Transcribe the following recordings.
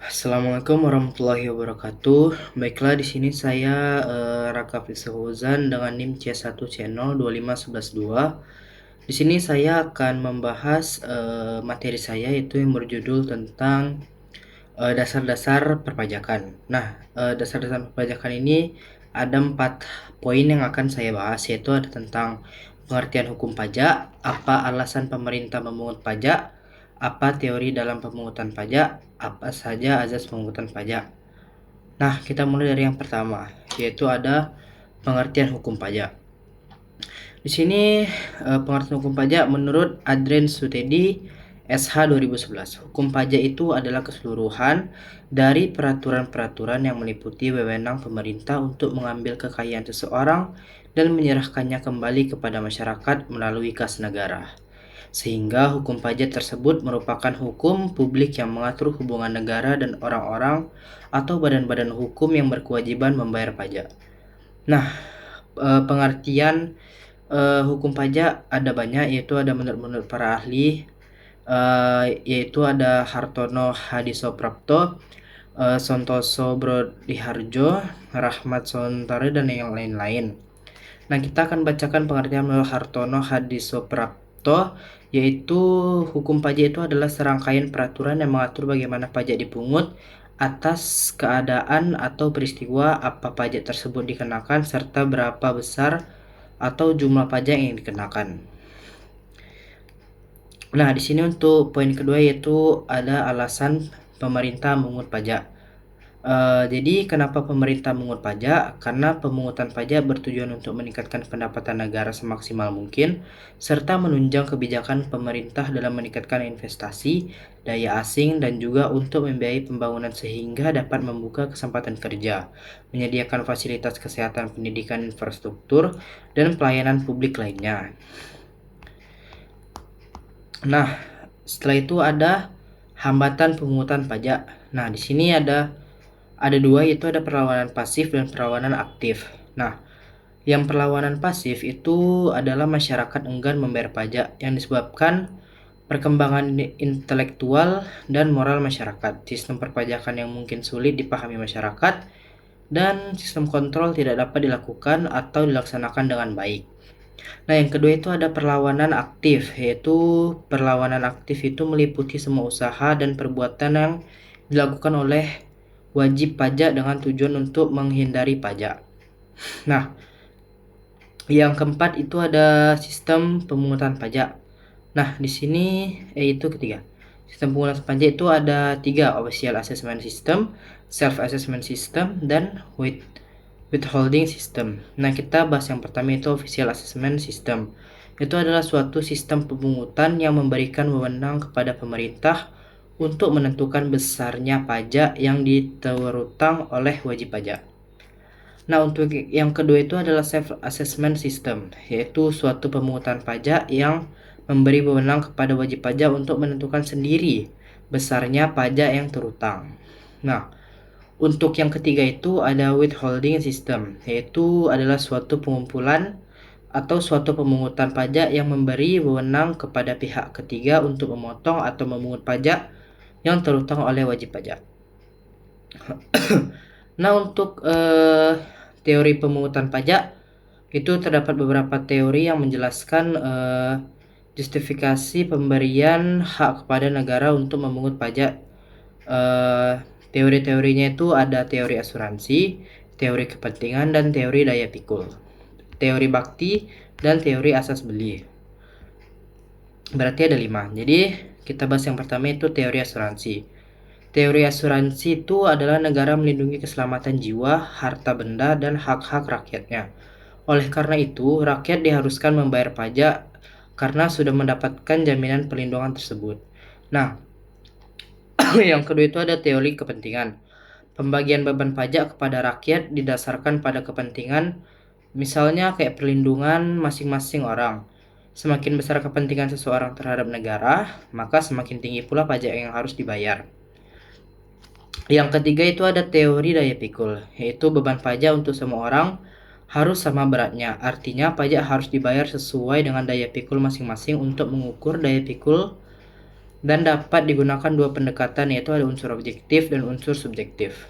Assalamualaikum warahmatullahi wabarakatuh. Baiklah, di sini saya Raka Fauzan dengan NIM C1C025112. Di sini saya akan membahas materi saya, yaitu yang berjudul tentang dasar-dasar perpajakan. Nah, dasar-dasar perpajakan ini ada 4 poin yang akan saya bahas, yaitu ada tentang pengertian hukum pajak, apa alasan pemerintah memungut pajak, apa teori dalam pemungutan pajak, apa saja azas pemungutan pajak. Nah, kita mulai dari yang pertama, yaitu ada pengertian hukum pajak. Di sini pengertian hukum pajak menurut Adren Sutedi SH 2011. Hukum pajak itu adalah keseluruhan dari peraturan-peraturan yang meliputi wewenang pemerintah untuk mengambil kekayaan seseorang dan menyerahkannya kembali kepada masyarakat melalui kas negara. Sehingga hukum pajak tersebut merupakan hukum publik yang mengatur hubungan negara dan orang-orang atau badan-badan hukum yang berkewajiban membayar pajak. Nah, pengertian hukum pajak ada banyak, yaitu ada menurut para ahli, yaitu ada Hartono Hadisoprapto, Sontoso Brodiharjo, Rahmat Sontare, dan yang lain-lain. Nah, kita akan bacakan pengertian menurut Hartono Hadisoprapto, yaitu hukum pajak itu adalah serangkaian peraturan yang mengatur bagaimana pajak dipungut atas keadaan atau peristiwa apa pajak tersebut dikenakan serta berapa besar atau jumlah pajak yang dikenakan. Nah, di sini untuk poin kedua yaitu ada alasan pemerintah memungut pajak. Jadi kenapa pemerintah memungut pajak? Karena pemungutan pajak bertujuan untuk meningkatkan pendapatan negara semaksimal mungkin, serta menunjang kebijakan pemerintah dalam meningkatkan investasi, daya asing, dan juga untuk membiayai pembangunan sehingga dapat membuka kesempatan kerja, menyediakan fasilitas kesehatan, pendidikan, infrastruktur, dan pelayanan publik lainnya. Nah, setelah itu ada hambatan pemungutan pajak. Nah, di sini ada dua, yaitu ada perlawanan pasif dan perlawanan aktif. Nah, yang perlawanan pasif itu adalah masyarakat enggan membayar pajak yang disebabkan perkembangan intelektual dan moral masyarakat, sistem perpajakan yang mungkin sulit dipahami masyarakat, dan sistem kontrol tidak dapat dilakukan atau dilaksanakan dengan baik. Nah, yang kedua itu ada perlawanan aktif, yaitu perlawanan aktif itu meliputi semua usaha dan perbuatan yang dilakukan oleh wajib pajak dengan tujuan untuk menghindari pajak. Nah, yang keempat itu ada sistem pemungutan pajak. Nah, di sini itu ketiga. Sistem pemungutan pajak itu ada 3, official assessment system, self assessment system, dan withholding system. Nah, kita bahas yang pertama itu official assessment system. Itu adalah suatu sistem pemungutan yang memberikan wewenang kepada pemerintah untuk menentukan besarnya pajak yang diterutang oleh wajib pajak. Nah, untuk yang kedua itu adalah self assessment system, yaitu suatu pemungutan pajak yang memberi wewenang kepada wajib pajak untuk menentukan sendiri besarnya pajak yang terutang. Nah, untuk yang ketiga itu ada withholding system, yaitu adalah suatu pengumpulan atau suatu pemungutan pajak yang memberi wewenang kepada pihak ketiga untuk memotong atau memungut pajak yang terutang oleh wajib pajak. Nah, untuk teori pemungutan pajak itu terdapat beberapa teori yang menjelaskan justifikasi pemberian hak kepada negara untuk memungut pajak. Teori-teorinya itu ada teori asuransi, teori kepentingan, dan teori daya pikul, teori bakti, dan teori asas beli. Berarti ada 5. Jadi kita bahas yang pertama itu teori asuransi. Teori asuransi itu adalah negara melindungi keselamatan jiwa, harta benda, dan hak-hak rakyatnya. Oleh karena itu, rakyat diharuskan membayar pajak karena sudah mendapatkan jaminan perlindungan tersebut. Nah, yang kedua itu ada teori kepentingan. Pembagian beban pajak kepada rakyat didasarkan pada kepentingan, misalnya kayak perlindungan masing-masing orang. Semakin besar kepentingan seseorang terhadap negara, maka semakin tinggi pula pajak yang harus dibayar. Yang ketiga itu ada teori daya pikul, yaitu beban pajak untuk semua orang harus sama beratnya. Artinya pajak harus dibayar sesuai dengan daya pikul masing-masing untuk mengukur daya pikul dan dapat digunakan dua pendekatan, yaitu ada unsur objektif dan unsur subjektif.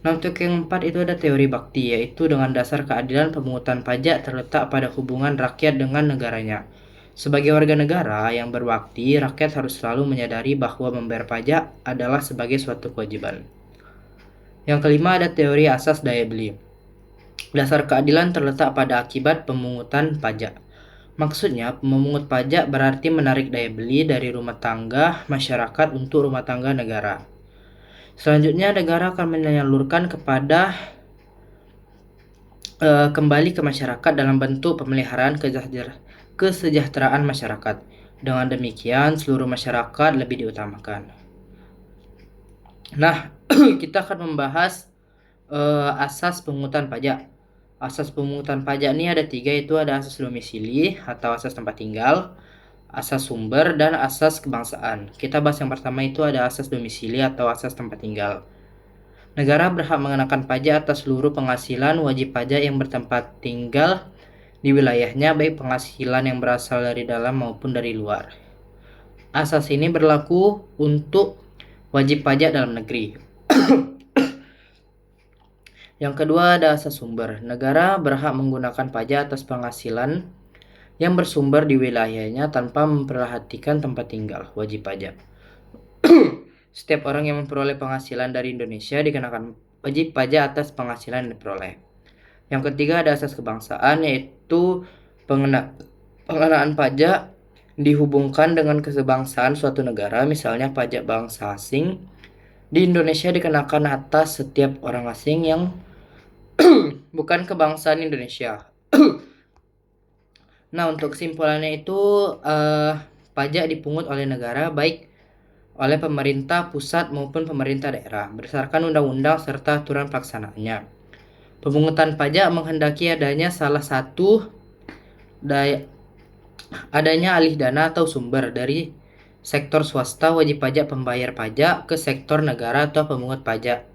Nah, untuk yang keempat itu ada teori bakti, yaitu dengan dasar keadilan pemungutan pajak terletak pada hubungan rakyat dengan negaranya. Sebagai warga negara yang berbakti, rakyat harus selalu menyadari bahwa membayar pajak adalah sebagai suatu kewajiban. Yang kelima ada teori asas daya beli. Dasar keadilan terletak pada akibat pemungutan pajak. Maksudnya, memungut pajak berarti menarik daya beli dari rumah tangga masyarakat untuk rumah tangga negara. Selanjutnya, negara akan menyalurkan kembali ke masyarakat dalam bentuk pemeliharaan kesejahteraan masyarakat. Dengan demikian, seluruh masyarakat lebih diutamakan. Nah, kita akan membahas asas pemungutan pajak. Asas pemungutan pajak ini ada 3, yaitu ada asas domisili atau asas tempat tinggal, asas sumber, dan asas kebangsaan. Kita bahas yang pertama, itu ada asas domisili atau asas tempat tinggal. Negara berhak mengenakan pajak atas seluruh penghasilan wajib pajak yang bertempat tinggal di wilayahnya, baik penghasilan yang berasal dari dalam maupun dari luar. Asas ini berlaku untuk wajib pajak dalam negeri. Yang kedua ada asas sumber. Negara berhak menggunakan pajak atas penghasilan yang bersumber di wilayahnya tanpa memperhatikan tempat tinggal wajib pajak. Setiap orang yang memperoleh penghasilan dari Indonesia dikenakan wajib pajak atas penghasilan yang diperoleh. Yang ketiga ada asas kebangsaan, yaitu pengenaan pajak dihubungkan dengan kesebangsaan suatu negara. Misalnya pajak bangsa asing di Indonesia dikenakan atas setiap orang asing yang bukan kebangsaan Indonesia. Nah, untuk kesimpulannya itu pajak dipungut oleh negara baik oleh pemerintah pusat maupun pemerintah daerah berdasarkan undang-undang serta aturan pelaksanaannya. Pemungutan pajak menghendaki adanya adanya alih dana atau sumber dari sektor swasta wajib pajak pembayar pajak ke sektor negara atau pemungut pajak.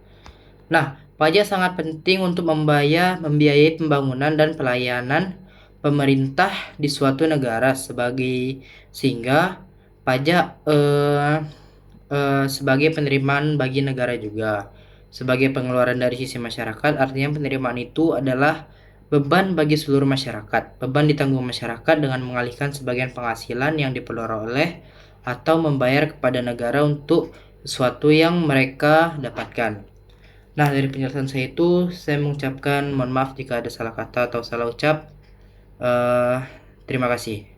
Nah, pajak sangat penting untuk membiayai pembangunan dan pelayanan pemerintah di suatu negara sehingga pajak sebagai penerimaan bagi negara juga. Sebagai pengeluaran dari sisi masyarakat, artinya penerimaan itu adalah beban bagi seluruh masyarakat. Beban ditanggung masyarakat dengan mengalihkan sebagian penghasilan yang diperoleh atau membayar kepada negara untuk sesuatu yang mereka dapatkan. Nah, dari penjelasan saya itu, saya mengucapkan mohon maaf jika ada salah kata atau salah ucap. Terima kasih.